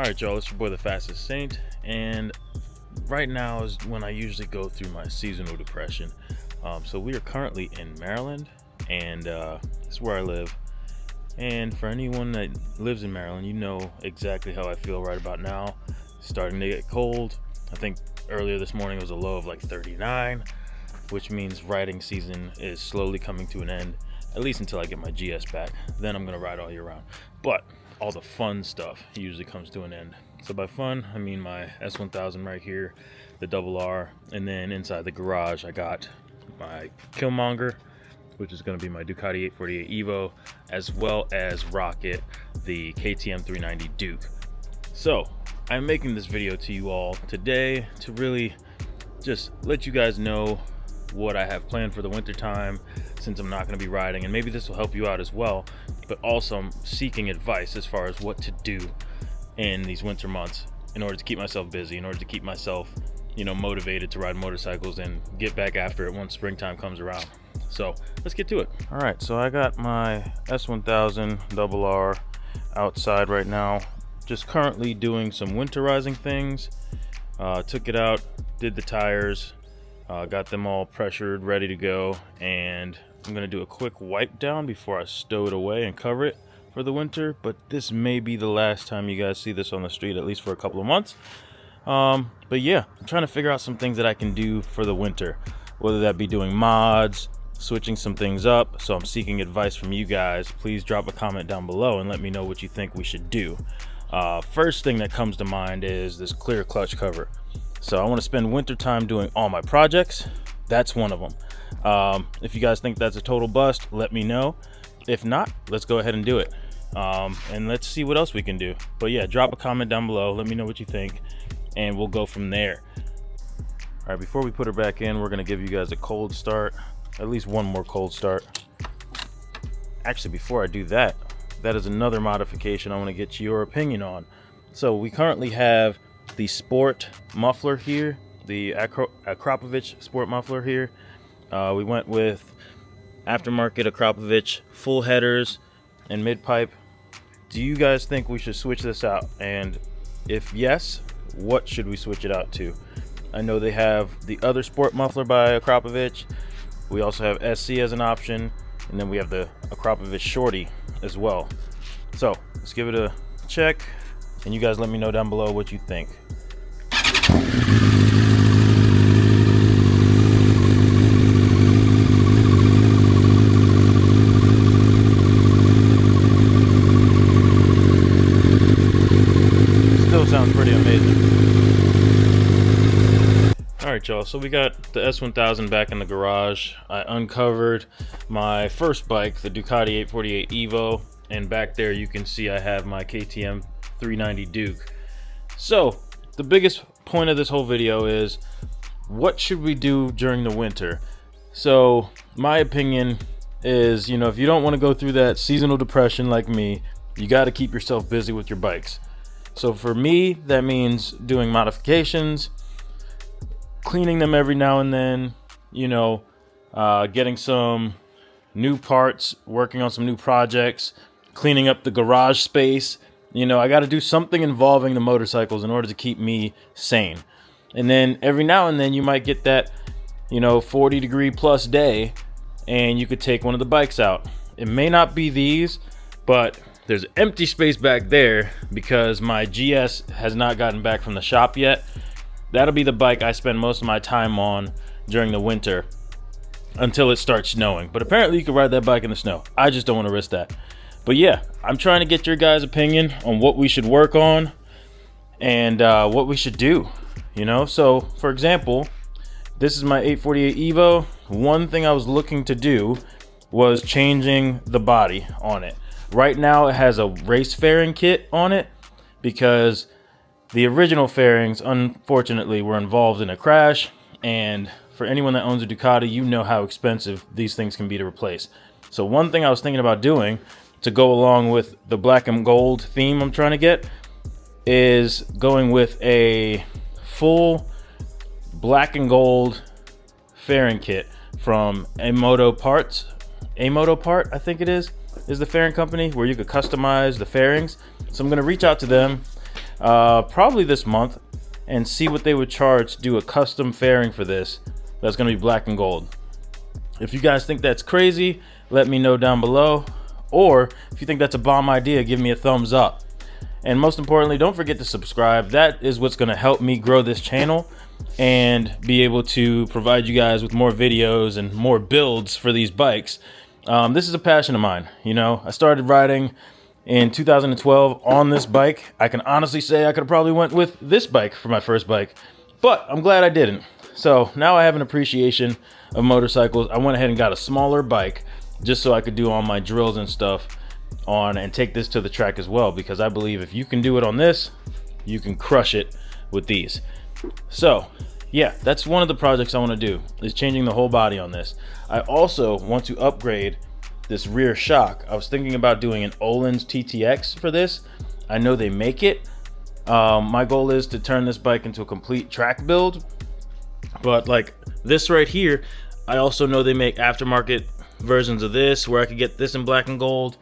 Alright y'all, it's your boy the Fastest Saint, and right now is when I usually go through my seasonal depression. So we are currently in Maryland, and it's where I live. And for anyone that lives in Maryland, you know exactly how I feel right about now. It's starting to get cold. I think earlier this morning it was a low of like 39, which means riding season is slowly coming to an end, at least until I get my GS back. Then I'm gonna ride all year round. But all the fun stuff usually comes to an end. So by fun, I mean my S1000 right here, the RR, and then inside the garage I got my KILLMONGER, which is going to be my Ducati 848 EVO, as well as ROCKET, the KTM 390 Duke. So I'm making this video to you all today to really just let you guys know what I have planned for the winter time, since I'm not going to be riding, and maybe this will help you out as well. But also I'm seeking advice as far as what to do in these winter months in order to keep myself busy, in order to keep myself, you know, motivated to ride motorcycles and get back after it once springtime comes around. So let's get to it. All right, so I got my S1000 RR outside right now, just currently doing some winterizing things. Took it out, did the tires, got them all pressured, ready to go, and I'm gonna do a quick wipe down before I stow it away and cover it for the winter. But this may be the last time you guys see this on the street, at least for a couple of months. But yeah, I'm trying to figure out some things that I can do for the winter, whether that be doing mods, switching some things up. So I'm seeking advice from you guys. Please drop a comment down below and let me know what you think we should do. First thing that comes to mind is this clear clutch cover. So I want to spend winter time doing all my projects. That's one of them. If you guys think that's a total bust, let me know. If not, let's go ahead and do it. And let's see what else we can do. But yeah, drop a comment down below, let me know what you think, and we'll go from there. All right, before we put her back in, we're gonna give you guys a cold start, at least one more cold start. Actually, before I do that, that is another modification I want to get your opinion on. So we currently have the sport muffler here, the Akrapovic sport muffler here. We went with aftermarket Akrapovic full headers and mid pipe. Do you guys think we should switch this out? And if yes, what should we switch it out to? I know they have the other sport muffler by Akrapovic. We also have SC as an option, and then we have the Akrapovic Shorty as well. So let's give it a check, and you guys let me know down below what you think. Still sounds pretty amazing. Alright y'all, so we got the S1000 back in the garage. I uncovered my first bike, the Ducati 848 EVO, and back there you can see I have my KTM 390 Duke. So the biggest point of this whole video is, what should we do during the winter? So my opinion is, you know, if you don't want to go through that seasonal depression like me, you got to keep yourself busy with your bikes. So for me, that means doing modifications, cleaning them every now and then, you know, getting some new parts, working on some new projects, cleaning up the garage space. You know, I got to do something involving the motorcycles in order to keep me sane. And then every now and then you might get that, you know, 40-degree plus day, and you could take one of the bikes out. It may not be these, but there's empty space back there because my GS has not gotten back from the shop yet. That'll be the bike I spend most of my time on during the winter until it starts snowing. But apparently you can ride that bike in the snow. I just don't want to risk that. But yeah, I'm trying to get your guys' opinion on what we should work on and what we should do, you know? So for example, this is my 848 EVO. One thing I was looking to do was changing the body on it. Right now it has a race fairing kit on it because the original fairings, unfortunately, were involved in a crash, and for anyone that owns a Ducati, you know how expensive these things can be to replace. So one thing I was thinking about doing to go along with the black and gold theme I'm trying to get is going with a full black and gold fairing kit from Amoto Parts. Amoto Part, I think it is the fairing company where you could customize the fairings. So I'm going to reach out to them. probably this month, and see what they would charge to do a custom fairing for this that's going to be black and gold. If you guys think that's crazy, let me know down below, or if you think that's a bomb idea, give me a thumbs up. And most importantly, don't forget to subscribe. That is what's going to help me grow this channel and be able to provide you guys with more videos and more builds for these bikes. This is a passion of mine. You know, I started riding in 2012 on this bike. I can honestly say I could have probably went with this bike for my first bike, but I'm glad I didn't. So now I have an appreciation of motorcycles. I went ahead and got a smaller bike just so I could do all my drills and stuff on and take this to the track as well, because I believe if you can do it on this, you can crush it with these. So yeah, that's one of the projects I want to do, is changing the whole body on this. I also want to upgrade this rear shock. I was thinking about doing an Öhlins TTX for this. I know they make it. My goal is to turn this bike into a complete track build, but like this right here, I also know they make aftermarket versions of this where I could get this in black and gold.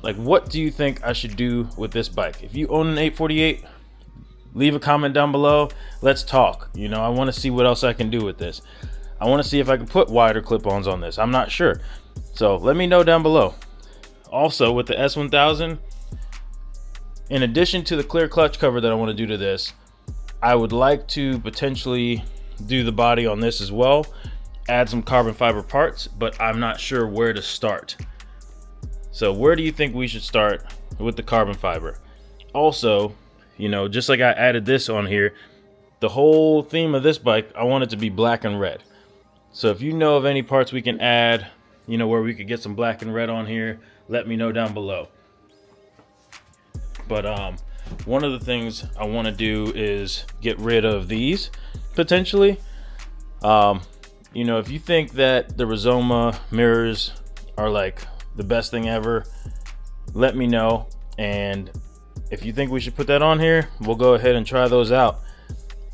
Like, what do you think I should do with this bike? If you own an 848, leave a comment down below. Let's talk. You know, I want to see what else I can do with this. I want to see if I can put wider clip-ons on this. I'm not sure. So let me know down below. Also, with the S1000, in addition to the clear clutch cover that I want to do to this, I would like to potentially do the body on this as well, add some carbon fiber parts, but I'm not sure where to start. So where do you think we should start with the carbon fiber? Also, you know, just like I added this on here, the whole theme of this bike, I want it to be black and red. So if you know of any parts we can add, you know, where we could get some black and red on here, let me know down below. But one of the things I want to do is get rid of these potentially. You know, if you think that the Rizoma mirrors are like the best thing ever, let me know. And if you think we should put that on here, we'll go ahead and try those out.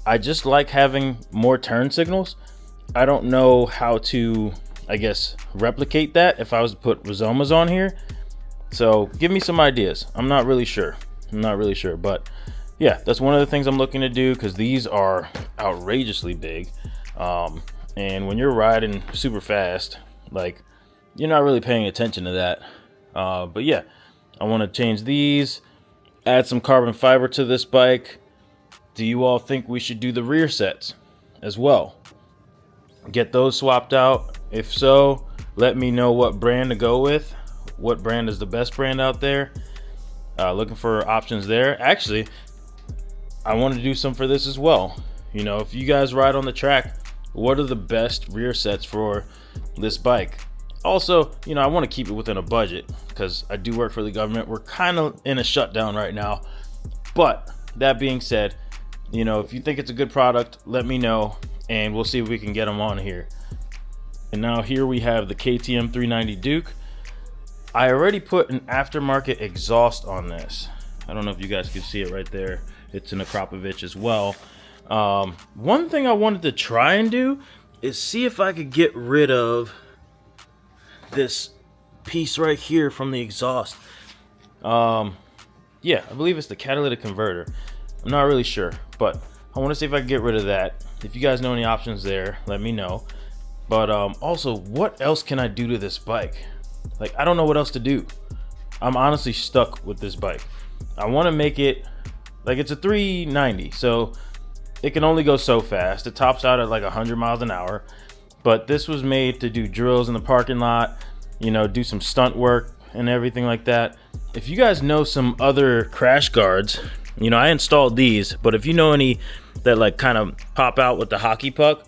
I just like having more turn signals. I don't know how to, I guess, replicate that if I was to put Rizomas on here. So give me some ideas. I'm not really sure. But yeah, that's one of the things I'm looking to do, because these are outrageously big. And when you're riding super fast, like, you're not really paying attention to that. But yeah, I want to change these, add some carbon fiber to this bike. Do you all think we should do the rear sets as well? Get those swapped out? If so, let me know what brand to go with. What brand is the best brand out there? Looking for options there. Actually, I want to do some for this as well. You know, if you guys ride on the track, what are the best rear sets for this bike? Also, you know, I want to keep it within a budget, because I do work for the government. We're kind of in a shutdown right now. But that being said, you know, if you think it's a good product, let me know, and we'll see if we can get them on here. And now here we have the KTM 390 Duke. I already put an aftermarket exhaust on this. I don't know if you guys can see it right there. It's an Akrapovic as well. One thing I wanted to try and do is see if I could get rid of this piece right here from the exhaust. Yeah, I believe it's the catalytic converter. I'm not really sure, but I want to see if I can get rid of that. If you guys know any options there, let me know. But also, what else can I do to this bike? Like, I don't know what else to do. I'm honestly stuck with this bike. I want to make it, like, it's a 390, so it can only go so fast. It tops out at like 100 miles an hour. But this was made to do drills in the parking lot, you know, do some stunt work and everything like that. If you guys know some other crash guards, you know, I installed these, but if you know any that like kind of pop out with the hockey puck,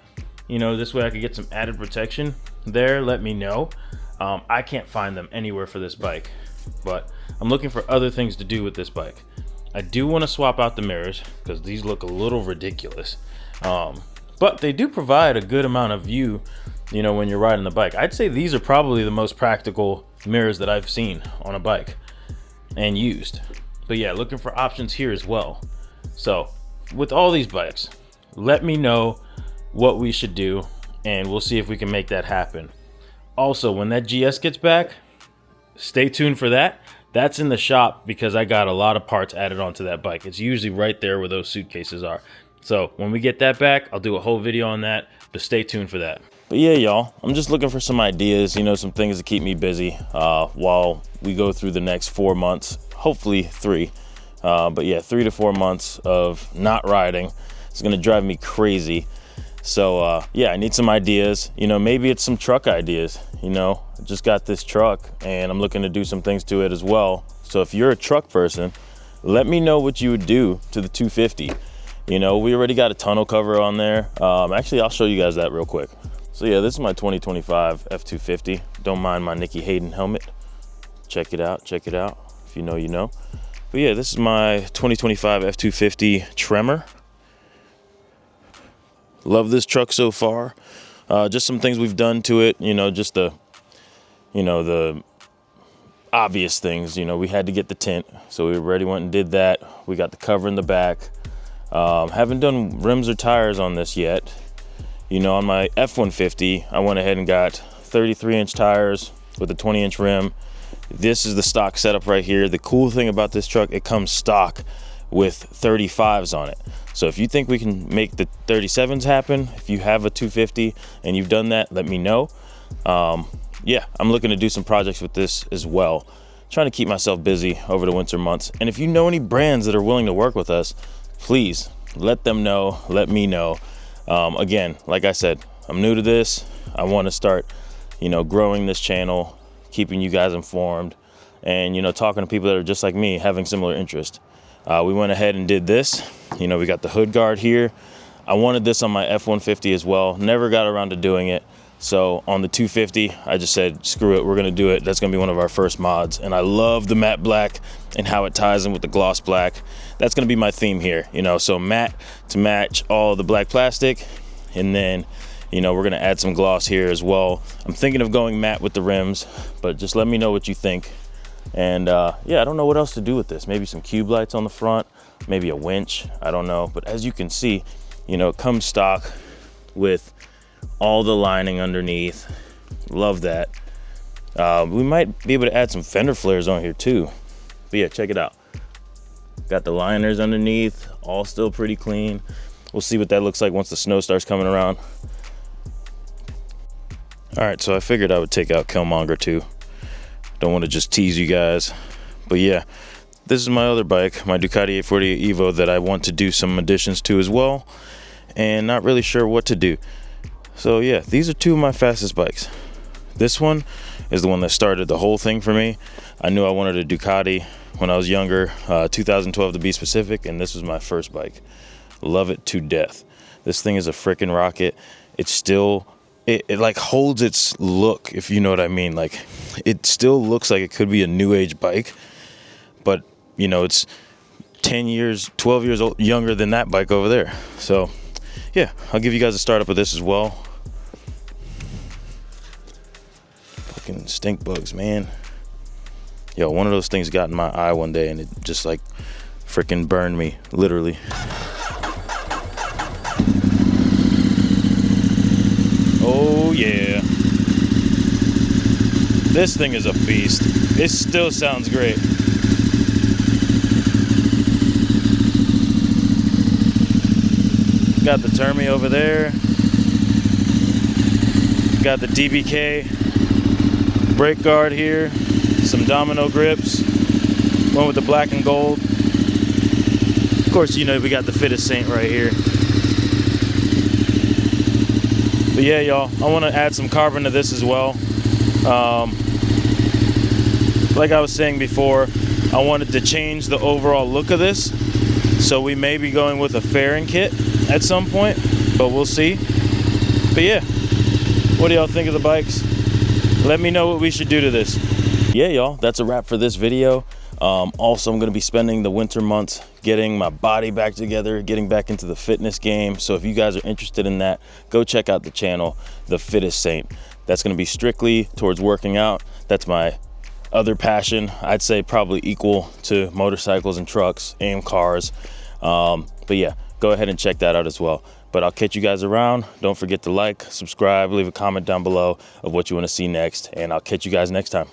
you know, this way I could get some added protection there, let me know. I can't find them anywhere for this bike, but I'm looking for other things to do with this bike. I do want to swap out the mirrors, because these look a little ridiculous. But they do provide a good amount of view, you know, when you're riding the bike. I'd say these are probably the most practical mirrors that I've seen on a bike and used. But yeah, looking for options here as well. So with all these bikes, let me know what we should do, and we'll see if we can make that happen. Also, when that GS gets back, stay tuned for that. That's in the shop because I got a lot of parts added onto that bike. It's usually right there where those suitcases are. So when we get that back, I'll do a whole video on that, but stay tuned for that. But yeah, y'all, I'm just looking for some ideas, you know, some things to keep me busy while we go through the next 4 months, hopefully 3. But yeah, 3 to 4 months of not riding. It's gonna drive me crazy. So yeah, I need some ideas. You know, maybe it's some truck ideas. You know, I just got this truck and I'm looking to do some things to it as well. So if you're a truck person, let me know what you would do to the 250. You know, we already got a tonneau cover on there. Actually, I'll show you guys that real quick. So yeah, this is my 2025 F250. Don't mind my Nikki Hayden helmet. Check it out, check it out. If you know, you know. But yeah, this is my 2025 F250 TREMOR. Love this truck so far. Just some things we've done to it, you know, just the obvious things. You know, we had to get the tint, so we already went and did that. We got the cover in the back. Haven't done rims or tires on this yet. You know, on my F150, I went ahead and got 33-inch tires with a 20-inch rim. This is the stock setup right here. The cool thing about this truck, it comes stock with 35s on it. So if you think we can make the 37s happen, if you have a 250 and you've done that, let me know. Yeah, I'm looking to do some projects with this as well. Trying to keep myself busy over the winter months. And if you know any brands that are willing to work with us, please let them know, let me know. Again, like I said, I'm new to this. I want to start, you know, growing this channel, keeping you guys informed, and, you know, talking to people that are just like me, having similar interest. We went ahead and did this. You know, we got the hood guard here. I wanted this on my F150 as well. Never got around to doing it. So on the 250, I just said, screw it, we're gonna do it. That's gonna be one of our first mods. And I love the matte black and how it ties in with the gloss black. That's gonna be my theme here, you know, so matte to match all the black plastic. And then, you know, we're gonna add some gloss here as well. I'm thinking of going matte with the rims, but just let me know what you think. And yeah, I don't know what else to do with this. Maybe some cube lights on the front, maybe a winch, I don't know. But as you can see, you know, it comes stock with all the lining underneath. Love that. We might be able to add some fender flares on here too. But yeah, check it out. Got the liners underneath, all still pretty clean. We'll see what that looks like once the snow starts coming around. All right, so I figured I would take out KILLMONGER too. Don't want to just tease you guys. But yeah, this is my other bike, my Ducati 848 EVO, that I want to do some additions to as well, and not really sure what to do. So yeah, these are two of my fastest bikes. This one is the one that started the whole thing for me. I knew I wanted a Ducati when I was younger, 2012 to be specific, and this was my first bike. Love it to death. This thing is a freaking rocket. It's still, it like holds its look, if you know what I mean. Like, it still looks like it could be a new age bike, but you know, it's 10 years, 12 years old, younger than that bike over there. So yeah, I'll give you guys a startup of this as well. Fucking stink bugs, man. Yo, one of those things got in my eye one day and it just like freaking burned me, literally. Oh yeah. This thing is a beast. It still sounds great. Got the Termi over there. Got the DBK brake guard here. Some domino grips. One with the black and gold. Of course, you know, we got the fittest Saint right here. But yeah, y'all, I want to add some carbon to this as well. Like I was saying before, I wanted to change the overall look of this. So we may be going with a fairing kit at some point, but we'll see. But yeah, what do y'all think of the bikes? Let me know what we should do to this. Yeah, y'all, that's a wrap for this video. Also, I'm going to be spending the winter months getting my body back together, getting back into the fitness game. So if you guys are interested in that, go check out the channel, The Fittest Saint. That's going to be strictly towards working out. That's my other passion. I'd say probably equal to motorcycles and trucks and cars. But yeah, go ahead and check that out as well. But I'll catch you guys around. Don't forget to like, subscribe, leave a comment down below of what you want to see next, and I'll catch you guys next time.